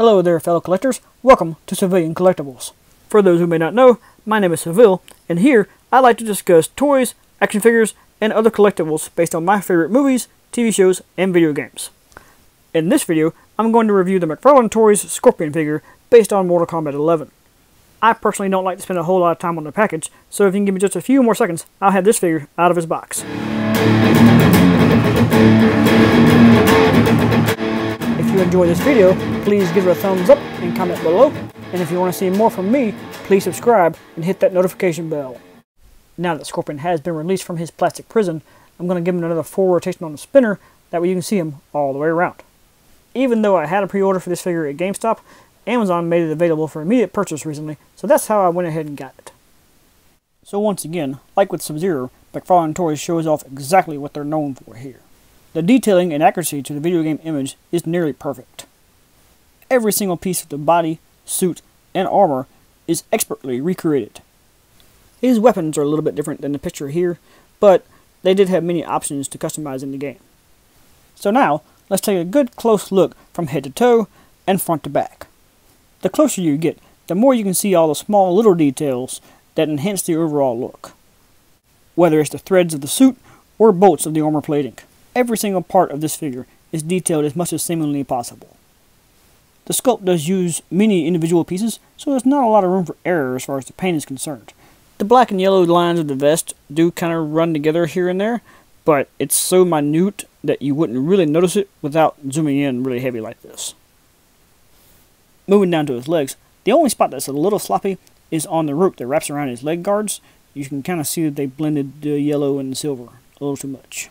Hello there, fellow collectors. Welcome to Civilian Collectibles. For those who may not know, my name is Seville, and here I like to discuss toys, action figures, and other collectibles based on my favorite movies, TV shows, and video games. In this video, I'm going to review the McFarlane Toys Scorpion figure based on Mortal Kombat 11. I personally don't like to spend a whole lot of time on the package, so if you can give me just a few more seconds, I'll have this figure out of his box. If you enjoyed this video, please give it a thumbs up and comment below. And if you want to see more from me, please subscribe and hit that notification bell. Now that Scorpion has been released from his plastic prison, I'm going to give him another full rotation on the spinner, that way you can see him all the way around. Even though I had a pre-order for this figure at GameStop, Amazon made it available for immediate purchase recently, so that's how I went ahead and got it. So once again, like with Sub-Zero, McFarlane Toys shows off exactly what they're known for here. The detailing and accuracy to the video game image is nearly perfect. Every single piece of the body, suit, and armor is expertly recreated. His weapons are a little bit different than the picture here, but they did have many options to customize in the game. So now, let's take a good close look from head to toe and front to back. The closer you get, the more you can see all the small little details that enhance the overall look. Whether it's the threads of the suit or bolts of the armor plating. Every single part of this figure is detailed as much as seemingly possible. The sculpt does use many individual pieces, so there's not a lot of room for error as far as the paint is concerned. The black and yellow lines of the vest do kind of run together here and there, but it's so minute that you wouldn't really notice it without zooming in really heavy like this. Moving down to his legs, the only spot that's a little sloppy is on the rope that wraps around his leg guards. You can kind of see that they blended the yellow and the silver a little too much.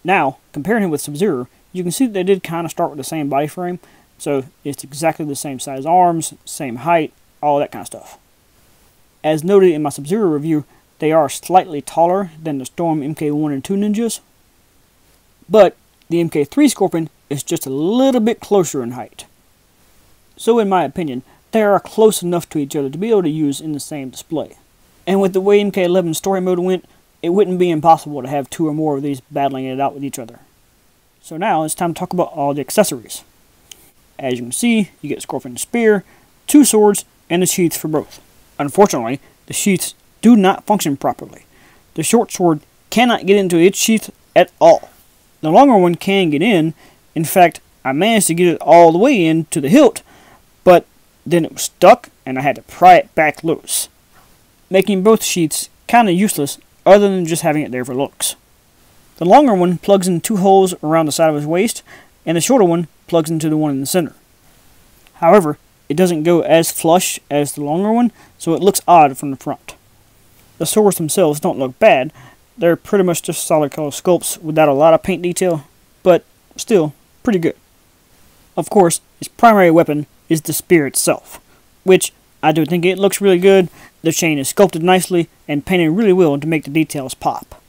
Now, comparing him with Sub-Zero, you can see that they did kind of start with the same body frame, so it's exactly the same size arms, same height, all that kind of stuff. As noted in my Sub-Zero review, they are slightly taller than the Storm MK1 and 2 ninjas, but the MK3 Scorpion is just a little bit closer in height. So in my opinion, they are close enough to each other to be able to use in the same display. And with the way MK11 story mode went, it wouldn't be impossible to have two or more of these battling it out with each other. So now it's time to talk about all the accessories. As you can see, you get Scorpion's spear, two swords, and the sheaths for both. Unfortunately, the sheaths do not function properly. The short sword cannot get into its sheath at all. The longer one can get in. In fact, I managed to get it all the way in to the hilt, but then it was stuck and I had to pry it back loose, making both sheaths kind of useless other than just having it there for looks. The longer one plugs in two holes around the side of his waist, and the shorter one plugs into the one in the center. However, it doesn't go as flush as the longer one, so it looks odd from the front. The swords themselves don't look bad. They're pretty much just solid color sculpts without a lot of paint detail, but still pretty good. Of course, his primary weapon is the spear itself, which I do think it looks really good. The chain is sculpted nicely and painted really well to make the details pop.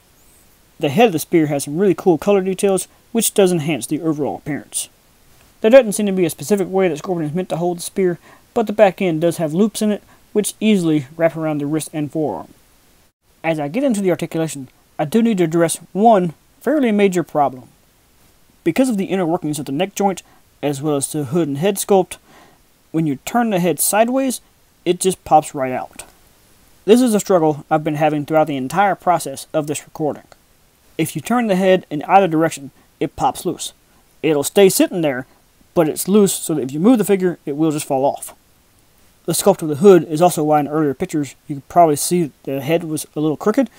The head of the spear has some really cool color details, which does enhance the overall appearance. There doesn't seem to be a specific way that Scorpion is meant to hold the spear, but the back end does have loops in it, which easily wrap around the wrist and forearm. As I get into the articulation, I do need to address one fairly major problem. Because of the inner workings of the neck joint, as well as the hood and head sculpt, when you turn the head sideways, it just pops right out. This is a struggle I've been having throughout the entire process of this recording. If you turn the head in either direction, it pops loose. It'll stay sitting there, but it's loose so that if you move the figure, it will just fall off. The sculpt of the hood is also why in earlier pictures you could probably see the head was a little crooked.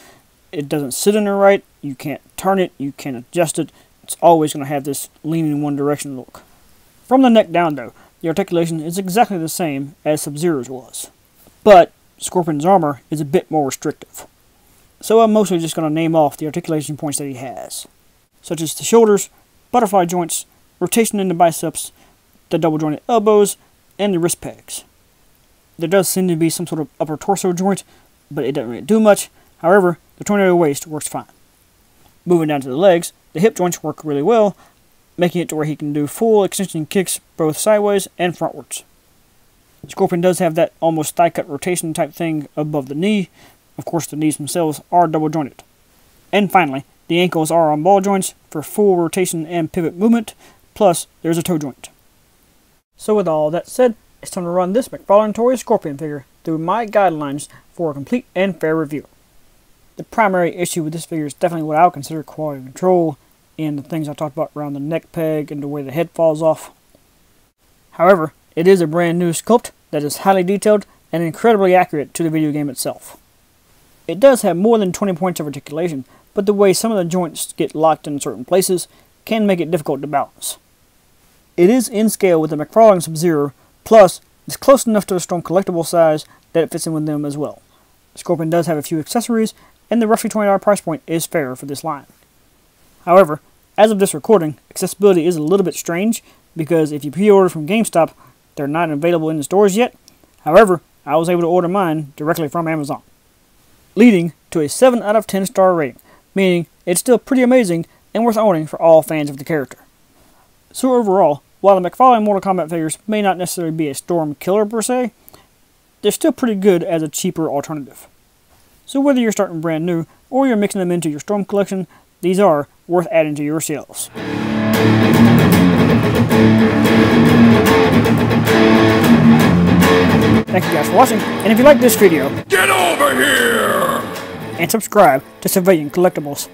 It doesn't sit in there right, you can't turn it, you can't adjust it. It's always going to have this lean in one direction look. From the neck down though, the articulation is exactly the same as Sub-Zero's was. But Scorpion's armor is a bit more restrictive. So I'm mostly just going to name off the articulation points that he has, such as the shoulders, butterfly joints, rotation in the biceps, the double jointed elbows, and the wrist pegs. There does seem to be some sort of upper torso joint, but it doesn't really do much. However, the tornado waist works fine. Moving down to the legs, the hip joints work really well, making it to where he can do full extension kicks both sideways and frontwards. Scorpion does have that almost thigh-cut rotation type thing above the knee. Of course, the knees themselves are double jointed. And finally, the ankles are on ball joints for full rotation and pivot movement, plus there's a toe joint. So with all that said, it's time to run this McFarlane Toy Scorpion figure through my guidelines for a complete and fair review. The primary issue with this figure is definitely what I would consider quality control, and the things I talked about around the neck peg and the way the head falls off. However, it is a brand new sculpt that is highly detailed and incredibly accurate to the video game itself. It does have more than 20 points of articulation, but the way some of the joints get locked in certain places can make it difficult to balance. It is in scale with the McFarlane Sub-Zero, plus it's close enough to the Storm collectible size that it fits in with them as well. Scorpion does have a few accessories, and the roughly $20 price point is fair for this line. However, as of this recording, accessibility is a little bit strange, because if you pre-order from GameStop, they're not available in the stores yet. However, I was able to order mine directly from Amazon, leading to a 7 out of 10 star rating, meaning it's still pretty amazing and worth owning for all fans of the character. So overall, while the McFarlane Mortal Kombat figures may not necessarily be a Storm killer per se, they're still pretty good as a cheaper alternative. So whether you're starting brand new or you're mixing them into your Storm collection, these are worth adding to your shelves. Thank you guys for watching, and if you like this video, get over here! And subscribe to Civilian Collectibles.